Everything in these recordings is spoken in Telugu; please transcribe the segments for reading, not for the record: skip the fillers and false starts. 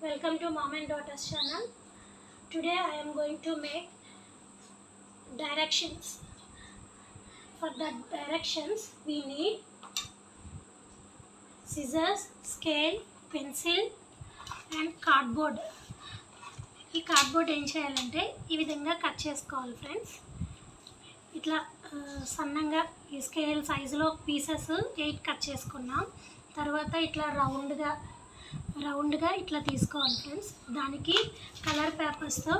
Welcome to Mom and Daughters channel. Today I am going to make directions. For the directions we need scissors, scale, pencil and cardboard. ఈ కార్డ్బోర్డ్ ఏం చేయాలంటే ఈ విధంగా కట్ చేసుకోవాలి ఫ్రెండ్స్. ఇట్లా సన్నంగా ఈ స్కేల్ సైజులో పీసెస్ 8 కట్ చేసుకున్నాం. తర్వాత ఇట్లా రౌండ్గా ఇట్లా తీసుకోవాలి ఫ్రెండ్స్. దానికి కలర్ పేపర్స్తో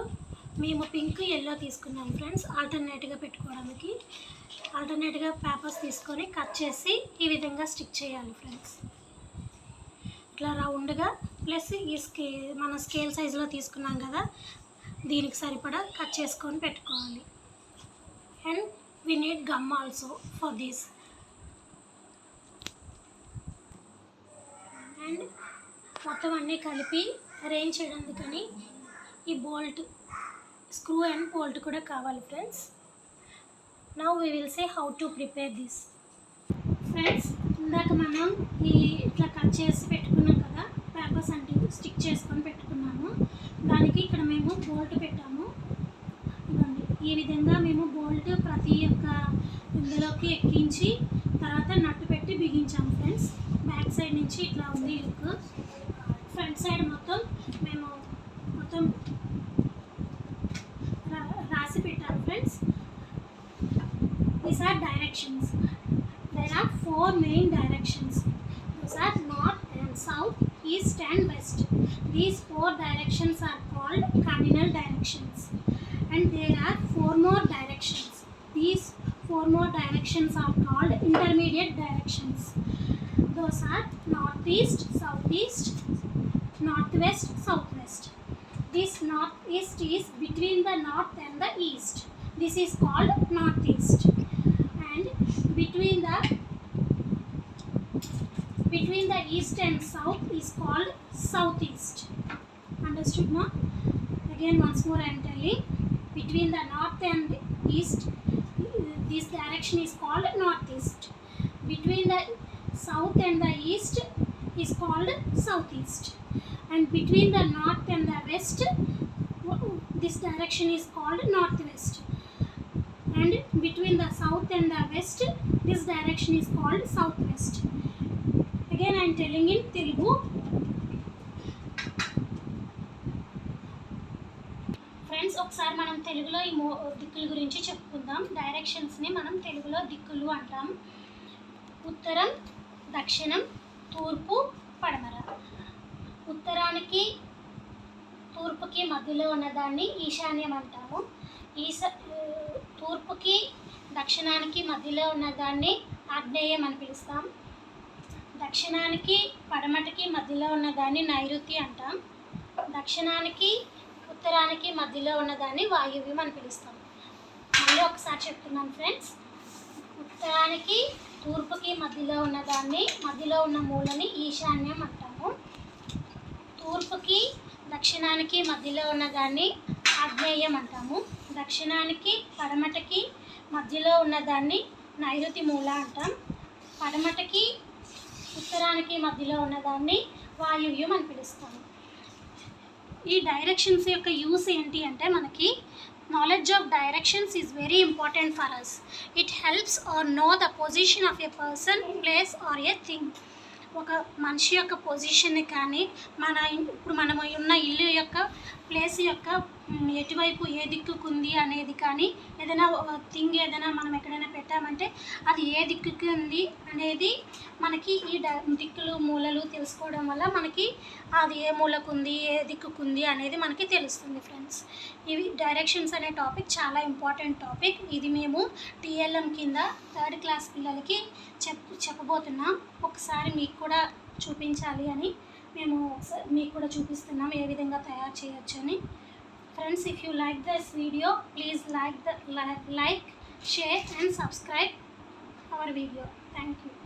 మేము పింక్ ఎల్లో తీసుకున్నాం ఫ్రెండ్స్. ఆల్టర్నేట్గా పెట్టుకోవడానికి ఆల్టర్నేట్గా పేపర్స్ తీసుకొని కట్ చేసి ఈ విధంగా స్టిక్ చేయాలి ఫ్రెండ్స్. ఇట్లా రౌండ్గా ప్లస్ ఈ మన స్కేల్ సైజులో తీసుకున్నాం కదా, దీనికి సరిపడా కట్ చేసుకొని పెట్టుకోవాలి. And we need gum also for this. And మొత్తం అన్నీ కలిపి అరేంజ్ చేయడానికని ఈ బోల్ట్, స్క్రూ అండ్ బోల్ట్ కూడా కావాలి friends. Now we will say how to prepare this. Friends, ఇందాక మనం ఇట్లా కట్ చేసి పెట్టుకున్నాం కదా, పేపర్స్ అంటే స్టిక్ చేసుకొని పెట్టుకున్నాము. దానికి ఇక్కడ మేము బోల్ట్ పెట్టాము. ఇవ్వండి, ఈ విధంగా మేము బోల్ట్ ప్రతి ఒక్క ఇందులోకి ఎక్కించి తర్వాత నట్టు పెట్టి బిగించాము ఫ్రెండ్స్. బ్యాక్ సైడ్ నుంచి ఇట్లా ఉంది లుక్. ఫ్రంట్ సైడ్ మొత్తం మేము రాసి పెట్టాము friends. These are directions. There are 4 main directions. Those are north and south, east and west. These 4 directions are called cardinal directions. And there are 4 more directions. These 4 more directions are called intermediate directions. Those are northeast, southeast, northwest, southwest. This northeast is between the north and the east. This is called northeast. And between the east and south is called southeast. Understood now? Again once more I am telling. Between the north and east, this direction is called northeast. Between the south and the east is called southeast. And between the north and the west, this direction is called northwest. And between the south and the west, this direction is called southwest. Again I am telling in Telugu. Friends, ఒకసారి మనం తెలుగులో ఈ దిక్కుల గురించి చెప్పుకుందాం. డైరెక్షన్స్ని మనం తెలుగులో దిక్కులు అంటాం. ఉత్తరం, దక్షిణం, తూర్పు, పడమర. ఉత్తరానికి తూర్పుకి మధ్యలో ఉన్నదాన్ని ఈశాన్యం అంటాము. తూర్పుకి దక్షిణానికి మధ్యలో ఉన్నదాన్ని ఆగ్నేయం అని పిలుస్తాం. దక్షిణానికి పడమటికి మధ్యలో ఉన్నదాన్ని నైరుతి అంటాం. దక్షిణానికి ఉత్తరానికి మధ్యలో ఉన్నదాన్ని వాయువ్యం అని పిలుస్తాం. మళ్ళీ ఒకసారి చెప్తున్నాను ఫ్రెండ్స్. ఉత్తరానికి తూర్పుకి మధ్యలో ఉన్నదాన్ని, మధ్యలో ఉన్న మూలని ఈశాన్యం అంటాము. తూర్పుకి దక్షిణానికి మధ్యలో ఉన్నదాన్ని ఆగ్నేయం అంటాము. దక్షిణానికి పడమటికి మధ్యలో ఉన్నదాన్ని నైరుతి మూల అంటాం. పడమటికి ఉత్తరానికి మధ్యలో ఉన్నదాన్ని వాయువ్యం అని పిలుస్తాము. ఈ డైరెక్షన్స్ యొక్క యూస్ ఏంటి అంటే, మనకి knowledge of directions is very important for us. It helps or know the position of a person, place or a thing. ఒక మనిషి యొక్క పొజిషన్ని కానీ, ఇప్పుడు మనం ఉన్న ఇల్లు యొక్క ప్లేస్ యొక్క ఎటువైపు ఏ దిక్కుకు ఉంది అనేది కానీ, ఏదైనా థింగ్ ఏదైనా మనం ఎక్కడైనా పెట్టామంటే అది ఏ దిక్కుకి ఉంది అనేది మనకి ఈ దిక్కులు మూలలు తెలుసుకోవడం వల్ల మనకి అది ఏ మూలకు ఉంది, ఏ దిక్కుకు ఉంది అనేది మనకి తెలుస్తుంది ఫ్రెండ్స్. ఇవి డైరెక్షన్స్ అనే టాపిక్ చాలా ఇంపార్టెంట్ టాపిక్. ఇది మేము TLM కింద 3rd క్లాస్ పిల్లలకి చెప్పబోతున్నాం. ఒకసారి మీకు కూడా చూపించాలి అని మేము మీకు కూడా చూపిస్తున్నాం ఏ విధంగా తయారు చేయొచ్చు అని. Friends, if you like this video, please like, share and subscribe our video. Thank you.